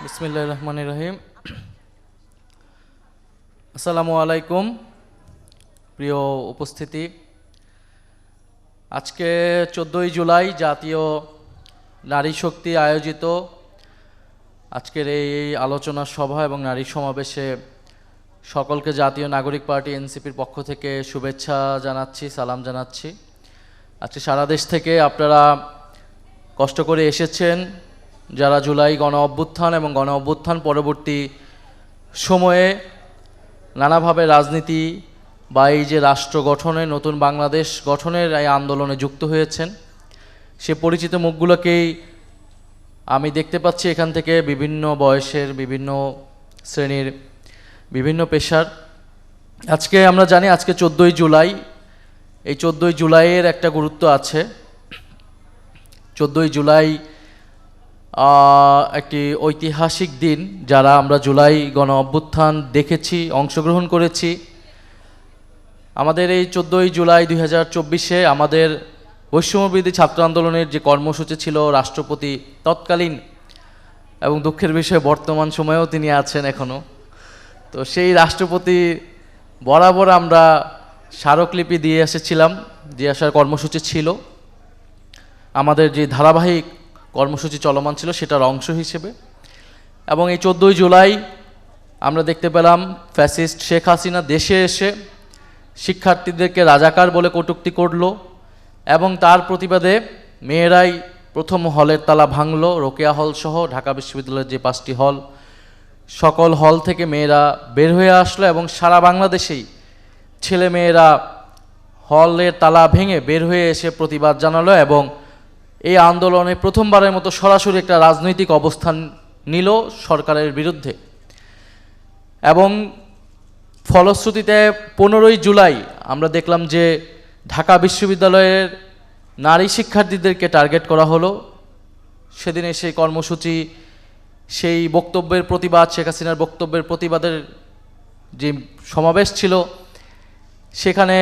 বিসমিল্লাহির রহমানির রহিম। আসসালামু আলাইকুম। প্রিয় উপস্থিতি, আজকে 14ই জুলাই জাতীয় নারী শক্তি আয়োজিত আজকের এই আলোচনা সভা এবং নারী সমাবেশে সকলকে জাতীয় নাগরিক পার্টি এনসিপির পক্ষ থেকে শুভেচ্ছা জানাচ্ছি, সালাম জানাচ্ছি। আজকে সারা দেশ থেকে আপনারা কষ্ট করে এসেছেন, যারা জুলাই গণ অভ্যুত্থান এবং গণ অভ্যুত্থান পরবর্তী সময়ে নানাভাবে রাজনীতি বা এই যে রাষ্ট্র গঠনে, নতুন বাংলাদেশ গঠনের এই আন্দোলনে যুক্ত হয়েছেন। সে পরিচিত মুখগুলোকেই আমি দেখতে পাচ্ছি এখান থেকে, বিভিন্ন বয়সের, বিভিন্ন শ্রেণীর, বিভিন্ন পেশার। আজকে আমরা জানি আজকে 14ই জুলাই। এই 14ই জুলাইয়ের একটা গুরুত্ব আছে। 14ই জুলাই একটি ঐতিহাসিক দিন। যারা আমরা জুলাই গণ অভ্যুত্থান দেখেছি, অংশগ্রহণ করেছি, আমাদের এই 14ই জুলাই 2024-এ আমাদের বৈষম্যবিরোধী ছাত্র আন্দোলনের যে কর্মসূচি ছিল, রাষ্ট্রপতি তৎকালীন এবং দুঃখের বিষয়ে বর্তমান সময়েও তিনি আছেন এখনও, তো সেই রাষ্ট্রপতি বরাবর আমরা স্মারকলিপি দিয়ে এসেছিলাম, দিয়ে আসার কর্মসূচি ছিল আমাদের যে ধারাবাহিক কর্মসূচি চলমান ছিল সেটার অংশ হিসেবে। এবং এই 14ই জুলাই আমরা দেখতে পেলাম ফ্যাসিস্ট শেখ হাসিনা দেশে এসে শিক্ষার্থীদেরকে রাজাকার বলে কটূক্তি করলো এবং তার প্রতিবাদে মেয়েরাই প্রথম হলের তালা ভাঙল। রোকেয়া হল সহ ঢাকা বিশ্ববিদ্যালয়ের যে 5টি হল, সকল হল থেকে মেয়েরা বের হয়ে আসলো এবং সারা বাংলাদেশেই ছেলে মেয়েরা হলের তালা ভেঙে বের হয়ে এসে প্রতিবাদ জানালো এবং এই আন্দোলনে প্রথমবারের মতো সরাসরি একটা রাজনৈতিক অবস্থান নিল সরকারের বিরুদ্ধে। এবং ফলশ্রুতিতে 15ই জুলাই আমরা দেখলাম যে ঢাকা বিশ্ববিদ্যালয়ের নারী শিক্ষার্থীদেরকে টার্গেট করা হলো। সেদিনে সেই কর্মসূচি, সেই বক্তব্যের প্রতিবাদ, শেখ হাসিনার বক্তব্যের প্রতিবাদের যে সমাবেশ ছিল, সেখানে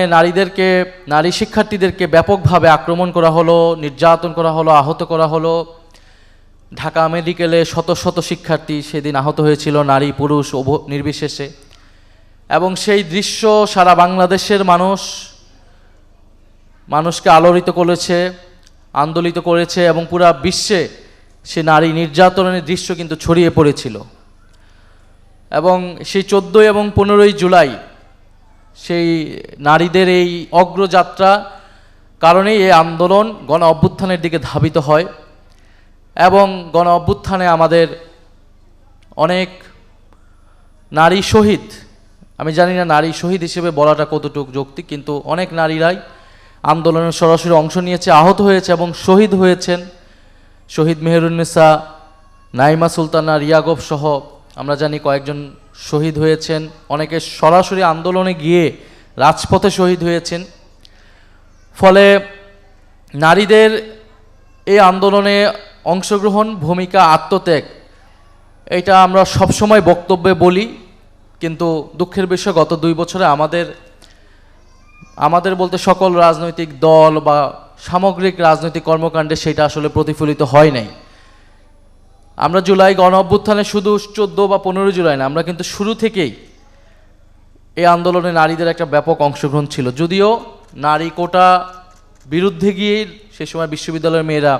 নারী শিক্ষার্থীদেরকে ব্যাপকভাবে আক্রমণ করা হলো, নির্যাতন করা হলো, আহত করা হলো। ঢাকা মেডিকেলে শত শত শিক্ষার্থী সেদিন আহত হয়েছিল, নারী পুরুষ নির্বিশেষে। এবং সেই দৃশ্য সারা বাংলাদেশের মানুষকে আলোড়িত করেছে, আন্দোলিত করেছে এবং পুরা বিশ্বে সে নারী নির্যাতনের দৃশ্য কিন্তু ছড়িয়ে পড়েছিল। এবং সেই 14 এবং 15ই জুলাই সেই নারীদের এই অগ্রযাত্রা কারণেই এই আন্দোলন গণ অভ্যুত্থানের দিকে ধাবিত হয়। এবং গণ অভ্যুত্থানে আমাদের অনেক নারী শহীদ, আমি জানি না নারী শহীদ হিসেবে বলাটা কতটুকু যৌক্তিক, কিন্তু অনেক নারীরাই আন্দোলনে সরাসরি অংশ নিয়েছে, আহত হয়েছে এবং শহীদ হয়েছেন। শহীদ মেহেরুন্নেসা, নাইমা সুলতানা, রিয়াগব সহ আমরা জানি কয়েকজন শহীদ হয়েছেন। অনেকে সরাসরি আন্দোলনে গিয়ে রাজপথে শহীদ হয়েছেন। ফলে নারীদের এই আন্দোলনে অংশগ্রহণ, ভূমিকা, আত্মত্যাগ, এটা আমরা সবসময় বক্তব্যে বলি, কিন্তু দুঃখের বিষয় গত 2 বছরে আমাদের বলতে সকল রাজনৈতিক দল বা সামগ্রিক রাজনৈতিক কর্মকাণ্ডে সেটা আসলে প্রতিফলিত হয় নাই। আমরা জুলাই গণ অভ্যুত্থানে শুধু 14 বা 15 জুলাই না, আমরা কিন্তু শুরু থেকেই এই আন্দোলনে নারীদের একটা ব্যাপক অংশগ্রহণ ছিল। যদিও নারী কোটা বিরুদ্ধে গিয়ে সে সময় বিশ্ববিদ্যালয়ের মেয়েরা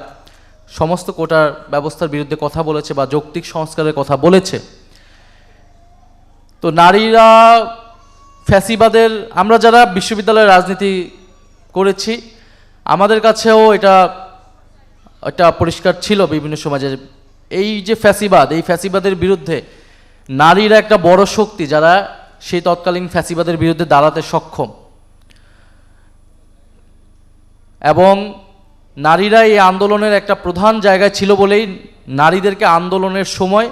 সমস্ত কোটার ব্যবস্থার বিরুদ্ধে কথা বলেছে বা যৌক্তিক সংস্কারের কথা বলেছে। তো নারীরা ফ্যাসিবাদের, আমরা যারা বিশ্ববিদ্যালয়ে রাজনীতি করেছি আমাদের কাছেও এটা পরিষ্কার ছিল বিভিন্ন সময় যে এই যে ফ্যাসিবাদ, এই ফ্যাসিবাদের বিরুদ্ধে নারীরা একটা বড় শক্তি, যারা সেই তৎকালীন ফ্যাসিবাদের বিরুদ্ধে দাঁড়াতে সক্ষম। এবং নারীরা এই আন্দোলনের একটা প্রধান জায়গায় ছিল বলেই নারীদেরকে আন্দোলনের সময়,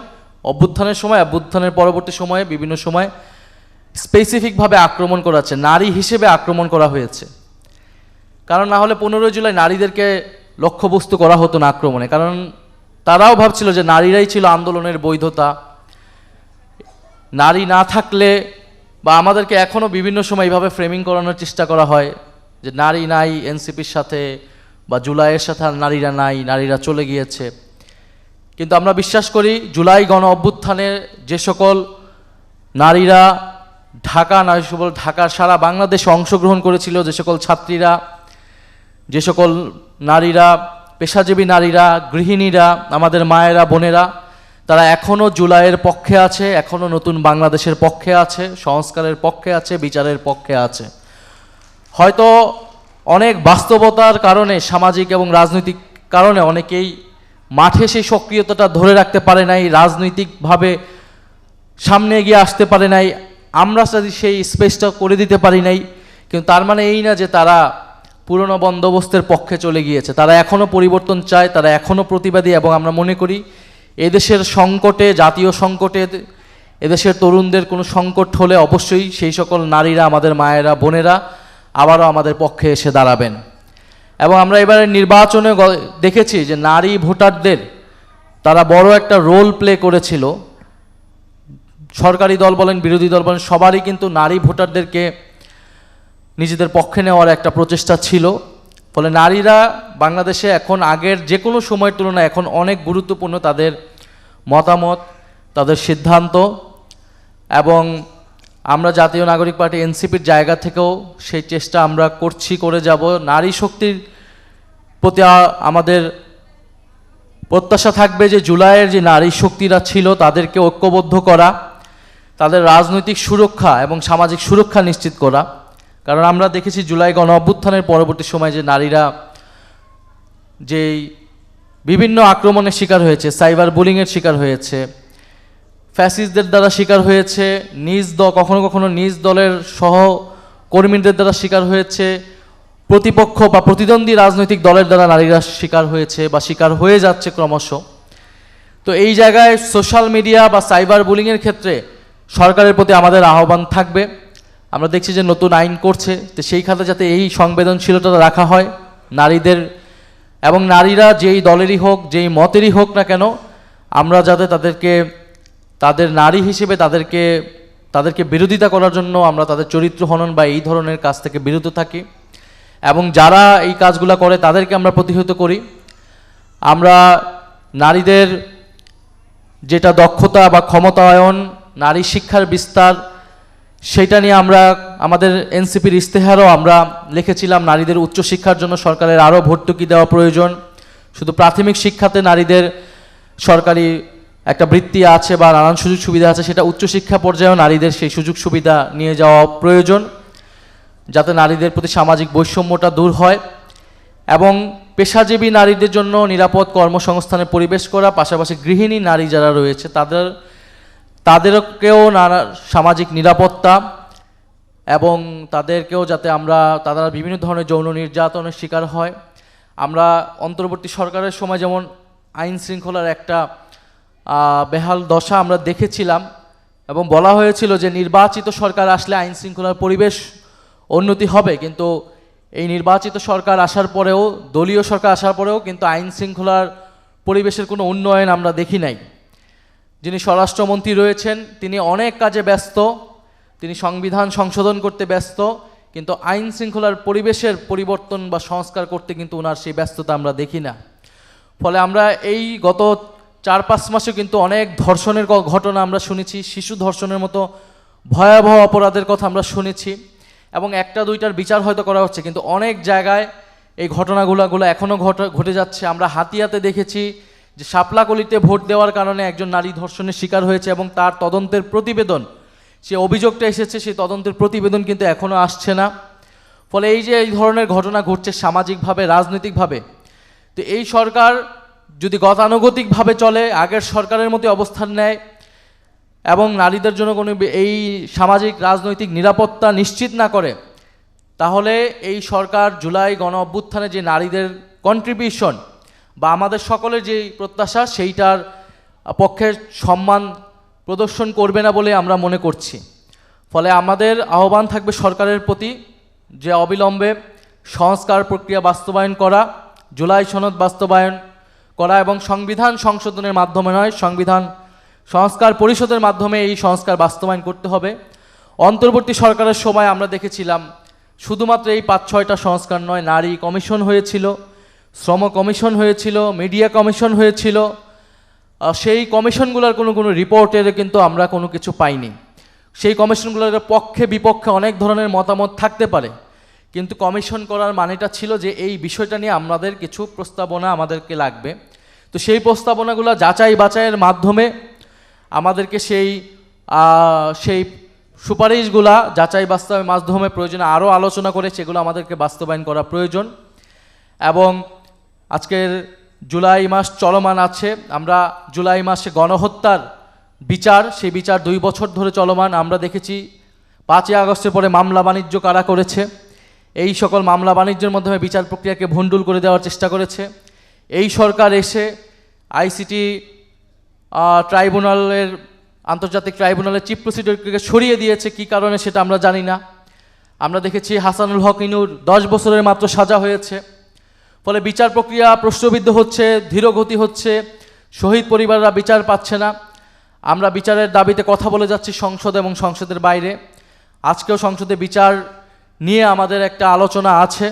অভ্যুত্থানের পরবর্তী সময়ে বিভিন্ন সময় স্পেসিফিকভাবে আক্রমণ করা হচ্ছে, নারী হিসেবে আক্রমণ করা হয়েছে। কারণ না হলে 15ই জুলাই নারীদেরকে লক্ষ্যবস্তু করা হতো না আক্রমণে, কারণ তারাও ভাবছিল যে নারীরাই ছিল আন্দোলনের বৈধতা। নারী না থাকলে, বা আমাদেরকে এখনও বিভিন্ন সময় এইভাবে ফ্রেমিং করানোর চেষ্টা করা হয় যে নারী নাই এনসিপির সাথে বা জুলাইয়ের সাথে, নারীরা নাই, নারীরা চলে গিয়েছে। কিন্তু আমরা বিশ্বাস করি জুলাই গণ অভ্যুত্থানে যে সকল নারীরা ঢাকার সারা বাংলাদেশে অংশগ্রহণ করেছিল, যে সকল ছাত্রীরা, যে সকল নারীরা, পেশাজীবী নারীরা, গৃহিণীরা, আমাদের মায়েরা, বোনেরা, তারা এখনও জুলাইয়ের পক্ষে আছে, এখনও নতুন বাংলাদেশের পক্ষে আছে, সংস্কারের পক্ষে আছে, বিচারের পক্ষে আছে। হয়তো অনেক বাস্তবতার কারণে, সামাজিক এবং রাজনৈতিক কারণে অনেকেই মাঠে সেই সক্রিয়তাটা ধরে রাখতে পারে নাই, রাজনৈতিকভাবে সামনে এগিয়ে আসতে পারে নাই, আমরা যদি সেই স্পেসটা করে দিতে পারি নাই। কিন্তু তার মানে এই না যে তারা পুরনো বন্দোবস্তের পক্ষে চলে গিয়েছে। তারা এখনও পরিবর্তন চায়, তারা এখনও প্রতিবাদী। এবং আমরা মনে করি এদেশের সংকটে, জাতীয় সংকটে, এদেশের তরুণদের কোনো সংকট হলে অবশ্যই সেই সকল নারীরা, আমাদের মায়েরা, বোনেরা আবারও আমাদের পক্ষে এসে দাঁড়াবেন। এবং আমরা এবারে নির্বাচনে দেখেছি যে নারী ভোটারদের তারা বড় একটা রোল প্লে করেছিল। সরকারি দল বলেন, বিরোধী দল বলেন, সবারই কিন্তু নারী ভোটারদেরকে নিজেদের পক্ষে নেওয়ার একটা প্রচেষ্টা ছিল। ফলে নারীরা বাংলাদেশে এখন আগের যে কোনো সময়ের তুলনায় এখন অনেক গুরুত্বপূর্ণ, তাদের মতামত, তাদের সিদ্ধান্ত। এবং আমরা জাতীয় নাগরিক পার্টি এনসিপির জায়গা থেকেও সেই চেষ্টা আমরা করছি, করে যাব। নারী শক্তির প্রতি আমাদের প্রত্যাশা থাকবে যে জুলাইয়ের যে নারী শক্তিরা ছিল তাদেরকে ঐক্যবদ্ধ করা, তাদের রাজনৈতিক সুরক্ষা এবং সামাজিক সুরক্ষা নিশ্চিত করা। কারণ আমরা দেখেছি জুলাই গণ অভ্যুত্থানের পরবর্তী সময়ে যে নারীরা যেই বিভিন্ন আক্রমণের শিকার হয়েছে, সাইবার বুলিংয়ের শিকার হয়েছে, ফ্যাসিস্টদের দ্বারা শিকার হয়েছে, কখনো কখনো নিজ দলের সহকর্মীদের দ্বারা শিকার হয়েছে, প্রতিপক্ষ বা প্রতিদ্বন্দ্বী রাজনৈতিক দলের দ্বারা নারীরা শিকার হয়েছে বা শিকার হয়ে যাচ্ছে ক্রমশ। তো এই জায়গায় সোশ্যাল মিডিয়া বা সাইবার বুলিংয়ের ক্ষেত্রে সরকারের প্রতি আমাদের আহ্বান থাকবে। আমরা দেখছি যে নতুন আইন করছে, তো সেই খাতে যাতে এই সংবেদনশীলতা রাখা হয় নারীদের, এবং নারীরা যেই দলেরই হোক, যেই মতেরই হোক না কেন, আমরা যাতে তাদের নারী হিসেবে তাদেরকে বিরোধিতা করার জন্য আমরা তাদের চরিত্র হনন বা এই ধরনের কাজ থেকে বিরত থাকি, এবং যারা এই কাজগুলো করে তাদেরকে আমরা প্রতিহত করি। আমরা নারীদের যেটা দক্ষতা বা ক্ষমতায়ন, নারী শিক্ষার বিস্তার, সেটা নিয়ে আমরা আমাদের এনসিপির ইস্তেহারও আমরা লিখেছিলাম। নারীদের উচ্চশিক্ষার জন্য সরকারের আরও ভর্তুকি দেওয়া প্রয়োজন। শুধু প্রাথমিক শিক্ষাতে নারীদের সরকারি একটা বৃত্তি আছে বা নানান সুযোগ সুবিধা আছে, সেটা উচ্চশিক্ষা পর্যায়েও নারীদের সেই সুযোগ সুবিধা নিয়ে যাওয়া প্রয়োজন, যাতে নারীদের প্রতি সামাজিক বৈষম্যটা দূর হয়। এবং পেশাজীবী নারীদের জন্য নিরাপদ কর্মসংস্থানের পরিবেশ করা, পাশাপাশি গৃহিণী নারী যারা রয়েছে তাদেরকেও নানা সামাজিক নিরাপত্তা, এবং তাদেরকেও যাতে তারা বিভিন্ন ধরনের যৌন নির্যাতনের শিকার হয়। আমরা অন্তর্বর্তী সরকারের সময় যেমন আইন শৃঙ্খলার একটা বেহাল দশা আমরা দেখেছিলাম, এবং বলা হয়েছিল যে নির্বাচিত সরকার আসলে আইন শৃঙ্খলার পরিবেশ উন্নতি হবে। কিন্তু এই নির্বাচিত সরকার আসার পরেও, দলীয় সরকার আসার পরেও কিন্তু আইন শৃঙ্খলার পরিবেশের কোনো উন্নয়ন আমরা দেখি নাই। যিনি স্বরাষ্ট্রমন্ত্রী রয়েছেন তিনি অনেক কাজে ব্যস্ত, তিনি সংবিধান সংশোধন করতে ব্যস্ত, কিন্তু আইন শৃঙ্খলার পরিবেশের পরিবর্তন বা সংস্কার করতে কিন্তু ওনার সেই ব্যস্ততা আমরা দেখি না। ফলে আমরা এই গত 4-5 মাসে কিন্তু অনেক ধর্ষণের ঘটনা আমরা শুনেছি, শিশু ধর্ষণের মতো ভয়াবহ অপরাধের কথা আমরা শুনেছি, এবং 1-2টার বিচার হয়তো করা হচ্ছে, কিন্তু অনেক জায়গায় এই ঘটনাগুলো এখনও ঘটে যাচ্ছে। আমরা হাতিয়াতে দেখেছি যে শাপলাকলিতে ভোট দেওয়ার কারণে একজন নারী ধর্ষণের শিকার হয়েছে, এবং তার তদন্তের প্রতিবেদন, সে অভিযোগটা এসেছে, সেই তদন্তের প্রতিবেদন কিন্তু এখনও আসছে না। ফলে এই যে এই ধরনের ঘটনা ঘটছে সামাজিকভাবে, রাজনৈতিকভাবে, তো এই সরকার যদি গতানুগতিকভাবে চলে, আগের সরকারের মতো অবস্থান নেয় এবং নারীদের জন্য কোনো এই সামাজিক রাজনৈতিক নিরাপত্তা নিশ্চিত না করে, তাহলে এই সরকার জুলাই গণ অভ্যুত্থানে যে নারীদের কন্ট্রিবিউশন বা আমাদের সকলের যেই প্রত্যাশা, সেইটার পক্ষে সম্মান প্রদর্শন করবে না বলে আমরা মনে করছি। ফলে আমাদের আহ্বান থাকবে সরকারের প্রতি যে অবিলম্বে সংস্কার প্রক্রিয়া বাস্তবায়ন করা, জুলাই সনদ বাস্তবায়ন করা, এবং সংবিধান সংশোধনের মাধ্যমে নয়, সংবিধান সংস্কার পরিষদের মাধ্যমে এই সংস্কার বাস্তবায়ন করতে হবে। অন্তর্বর্তী সরকারের সময় আমরা দেখেছিলাম শুধুমাত্র এই 5-6টা সংস্কার নয়, নারী কমিশন হয়েছিল, শ্রম কমিশন হয়েছিল, মিডিয়া কমিশন হয়েছিল, সেই কমিশনগুলোর কোনো রিপোর্টের কিন্তু আমরা কোনো কিছু পাইনি। সেই কমিশনগুলোর পক্ষে বিপক্ষে অনেক ধরনের মতামত থাকতে পারে, কিন্তু কমিশন করার মানেটা ছিল যে এই বিষয়টা নিয়ে আমাদের কিছু প্রস্তাবনা আমাদেরকে লাগবে। তো সেই প্রস্তাবনাগুলো যাচাই বাছাইয়ের মাধ্যমে আমাদেরকে সেই সুপারিশগুলা যাচাই বাস্তবের মাধ্যমে প্রয়োজনে আরও আলোচনা করে সেগুলো আমাদেরকে বাস্তবায়ন করা প্রয়োজন। এবং আজকের জুলাই মাস চলমান আছে, আমরা জুলাই মাসে গণহত্যার বিচার, সেই বিচার 2 বছর ধরে চলমান। আমরা দেখেছি 5ই আগস্টের পরে মামলা বাণিজ্য কারা করেছে, এই সকল মামলা বাণিজ্যের মাধ্যমে বিচার প্রক্রিয়াকে ভণ্ডুল করে দেওয়ার চেষ্টা করেছে। এই সরকার এসে আইসিটি ট্রাইব্যুনালের আন্তর্জাতিক ট্রাইব্যুনালের চিফ প্রসিকিউটরকে সরিয়ে দিয়েছে, কি কারণে সেটা আমরা জানি না। আমরা দেখেছি হাসানুল হক ইনুর 10 বছরের মাত্র সাজা হয়েছে, ফলে বিচার প্রক্রিয়া প্রশ্নবিদ্ধ হচ্ছে, ধীরগতি হচ্ছে, শহীদ পরিবাররা বিচার পাচ্ছে না। আমরা বিচারের দাবিতে কথা বলে যাচ্ছি সংসদ এবং সংসদের বাইরে। আজকেও সংসদে বিচার নিয়ে আমাদের একটা আলোচনা আছে,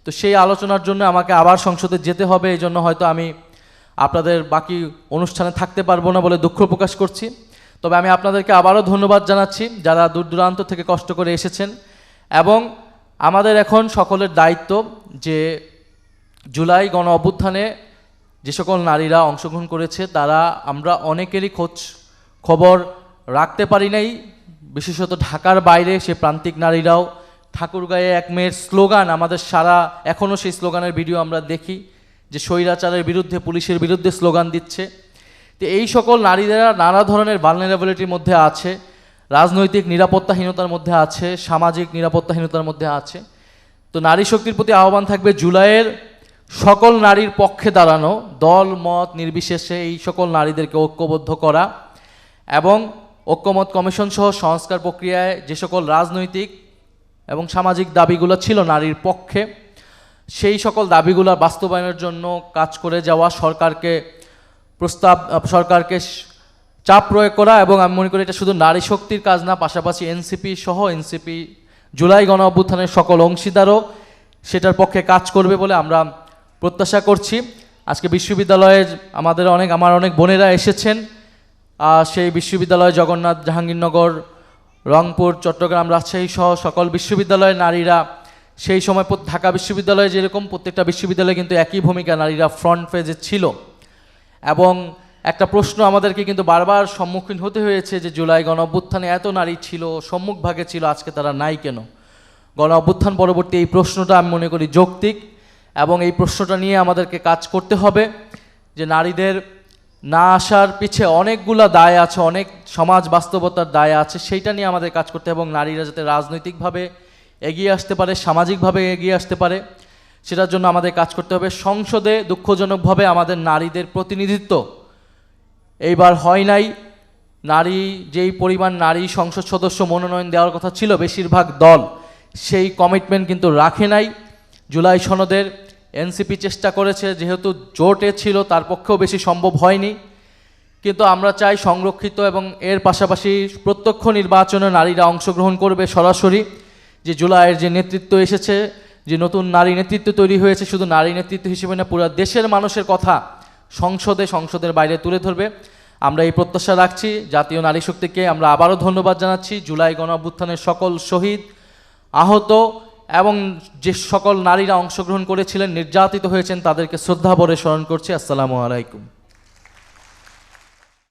তো সেই আলোচনার জন্য আমাকে আবার সংসদে যেতে হবে। এই জন্য হয়তো আমি আপনাদের বাকি অনুষ্ঠানে থাকতে পারবো না বলে দুঃখ প্রকাশ করছি। তবে আমি আপনাদেরকে আবারও ধন্যবাদ জানাচ্ছি যারা দূর দূরান্ত থেকে কষ্ট করে এসেছেন। এবং আমাদের এখন সকলের দায়িত্ব যে জুলাই গণ অভ্যুত্থানে যে সকল নারীরা অংশগ্রহণ করেছে তারা আমরা অনেকেরই খবর রাখতে পারি নাই, বিশেষত ঢাকার বাইরে সে প্রান্তিক নারীরাও ঠাকুরগাঁয়ে এক মেয়ের স্লোগান, আমাদের সারা এখনও সেই স্লোগানের ভিডিও আমরা দেখি যে স্বৈরাচারের বিরুদ্ধে, পুলিশের বিরুদ্ধে স্লোগান দিচ্ছে। তো এই সকল নারীরা নানা ধরনের ভালনারেবিলিটির মধ্যে আছে, রাজনৈতিক নিরাপত্তাহীনতার মধ্যে আছে, সামাজিক নিরাপত্তাহীনতার মধ্যে আছে। তো নারী শক্তির প্রতি আহ্বান থাকবে জুলাইয়ের সকল নারীর পক্ষে দাঁড়ানো, দল মত নির্বিশেষে এই সকল নারীদেরকে ঐক্যবদ্ধ করা এবং ঐক্যমত কমিশন সহ সংস্কার প্রক্রিয়ায় যে সকল রাজনৈতিক এবং সামাজিক দাবিগুলো ছিল নারীর পক্ষে, সেই সকল দাবিগুলো বাস্তবায়নের জন্য কাজ করে যাওয়া, সরকারকে চাপ প্রয়োগ করা। এবং আমি মনে করি এটা শুধু নারী শক্তির কাজ না, পাশাপাশি এনসিপি জুলাই গণ অভ্যুত্থানের সকল অংশীদারও সেটার পক্ষে কাজ করবে বলে আমরা প্রত্যাশা করছি। আজকে বিশ্ববিদ্যালয়ে আমার অনেক বোনেরা এসেছেন, সেই বিশ্ববিদ্যালয় জগন্নাথ, জাহাঙ্গীরনগর, রংপুর, চট্টগ্রাম, রাজশাহী সহ সকল বিশ্ববিদ্যালয়ের নারীরা সেই সময় ঢাকা বিশ্ববিদ্যালয়ে যেরকম প্রত্যেকটা বিশ্ববিদ্যালয়ে কিন্তু একই ভূমিকা নারীরা ফ্রন্ট পেজে ছিল। এবং একটা প্রশ্ন আমাদেরকে কিন্তু বারবার সম্মুখীন হতে হয়েছে যে জুলাই গণ অভ্যুত্থানে এত নারী ছিল, সম্মুখভাগে ছিল, আজকে তারা নাই কেন? গণ অভ্যুত্থান পরবর্তী এই প্রশ্নটা আমি মনে করি যৌক্তিক এবং এই প্রশ্নটা নিয়ে আমাদেরকে কাজ করতে হবে যে নারীদের না আসার পিছে অনেকগুলো দায় আছে, অনেক সমাজ বাস্তবতার দায় আছে, সেইটা নিয়ে আমাদের কাজ করতে হবে এবং নারীরা যাতে রাজনৈতিকভাবে এগিয়ে আসতে পারে, সামাজিকভাবে এগিয়ে আসতে পারে, সেটার জন্য আমাদের কাজ করতে হবে। সংসদে দুঃখজনকভাবে আমাদের নারীদের প্রতিনিধিত্ব এইবার হয় নাই। যেই পরিমাণ নারী সংসদ সদস্য মনোনয়ন দেওয়ার কথা ছিল বেশিরভাগ দল সেই কমিটমেন্ট কিন্তু রাখে নাই। জুলাই সনদের এনসিপি চেষ্টা করেছে, যেহেতু জোটে ছিল তার পক্ষেও বেশি সম্ভব হয়নি, কিন্তু আমরা চাই সংরক্ষিত এবং এর পাশাপাশি প্রত্যক্ষ নির্বাচনে নারীরা অংশগ্রহণ করবে সরাসরি। যে জুলাইয়ের যে নেতৃত্ব এসেছে, যে নতুন নারী নেতৃত্ব তৈরি হয়েছে, শুধু নারী নেতৃত্ব হিসেবে না, পুরো দেশের মানুষের কথা সংসদের বাইরে তুলে ধরবে। আমরা এই প্রত্যাশা রাখছি। জাতীয় নারী শক্তিকে আমরা আবারও ধন্যবাদ জানাচ্ছি। জুলাই গণ অভ্যুত্থানের সকল শহীদ, আহত এবং যে সকল নারীরা অংশগ্রহণ করেছিলেন, নির্যাতিত হয়েছেন, তাদেরকে শ্রদ্ধা ভরে স্মরণ করছি। আসসালামু আলাইকুম।